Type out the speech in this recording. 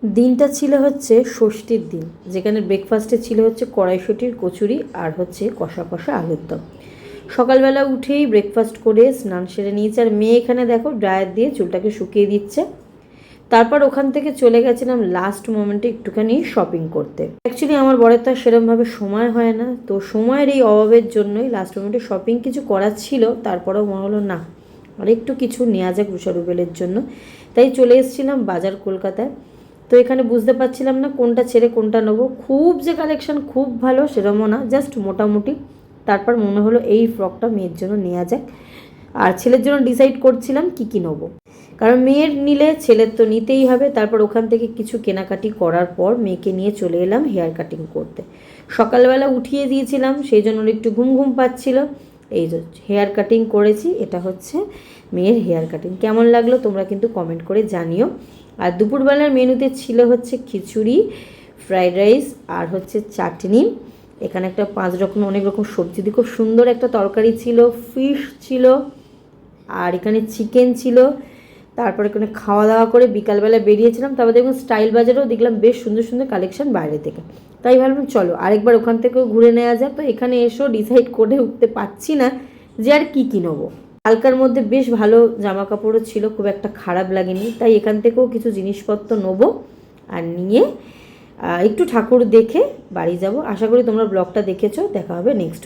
দিনটা ছিল হচ্ছে ষষ্ঠীর দিন, যেখানে ব্রেকফাস্টে ছিল হচ্ছে কড়াইশুঁটির কচুরি আর হচ্ছে কষা কষা আলুর দম। সকালবেলা উঠেই ব্রেকফাস্ট করে স্নান সেরে নিয়েছে, আর মেয়ে এখানে দেখো ড্রায়ার দিয়ে চুলটাকে শুকিয়ে দিচ্ছে। তারপর ওখান থেকে চলে গেছিলাম লাস্ট মোমেন্টে একটুখানি শপিং করতে। অ্যাকচুয়ালি আমার বরের তো আর সেরকমভাবে সময় হয় না, তো সময়ের এই অভাবের জন্যই লাস্ট মোমেন্টে শপিং কিছু করার ছিল, তারপরেও মনে হলো না আর একটু কিছু নেওয়া যাক রুবেলের জন্য। তাই চলে এসেছিলাম বাজার কলকাতায়। তো এখানে বুঝতে পারছিলাম না কোনটা ছেড়ে কোনটা নেবো। খুব যে কালেকশন খুব ভালো সেরকমও না, জাস্ট মোটামুটি। তারপর মনে হলো এই ফ্রকটা মেয়ের জন্য নেওয়া যাক, আর ছেলের জন্য ডিসাইড করছিলাম কি কি নেবো, কারণ মেয়ের নিলে ছেলের তো নিতেই হবে। তারপর ওখান থেকে কিছু কেনাকাটি করার পর মেয়েকে নিয়ে চলে এলাম হেয়ার কাটিং করতে। সকালবেলা উঠিয়ে দিয়েছিলাম, সেই জন্য একটু ঘুম ঘুম পাচ্ছিল। এই যে হেয়ার কাটিং করেছি, এটা হচ্ছে মেয়ের হেয়ার কাটিং। কেমন লাগলো তোমরা কিন্তু কমেন্ট করে জানিও। আর দুপুরবেলার মেনুতে ছিল হচ্ছে খিচুড়ি, ফ্রাইড রাইস আর হচ্ছে চাটনি। এখানে একটা 5 রকম অনেক রকম সবজি দিয়ে খুব সুন্দর একটা তরকারি ছিল, ফিশ ছিল, আর এখানে চিকেন ছিল। তারপর এখানে খাওয়া দাওয়া করে বিকালবেলা বেরিয়েছিলাম। তারপর দেখুন স্টাইল বাজারেও দেখলাম বেশ সুন্দর সুন্দর কালেকশন বাইরে থেকে। তাই ভাবলাম চলো আরেকবার ওখান থেকেও ঘুরে নেওয়া যায়। তো এখানে এসেও ডিসাইড করে উঠতে পারছি না যে আর কী নেবো। হালকার মধ্যে বেশ ভালো জামা কাপড়ও ছিল, খুব একটা খারাপ লাগেনি। তাই এখান থেকেও কিছু জিনিসপত্র নেবো, আর নিয়ে একটু ঠাকুর দেখে বাড়ি যাব। আশা করি তোমরা ব্লগটা দেখেছো। দেখা হবে নেক্সট।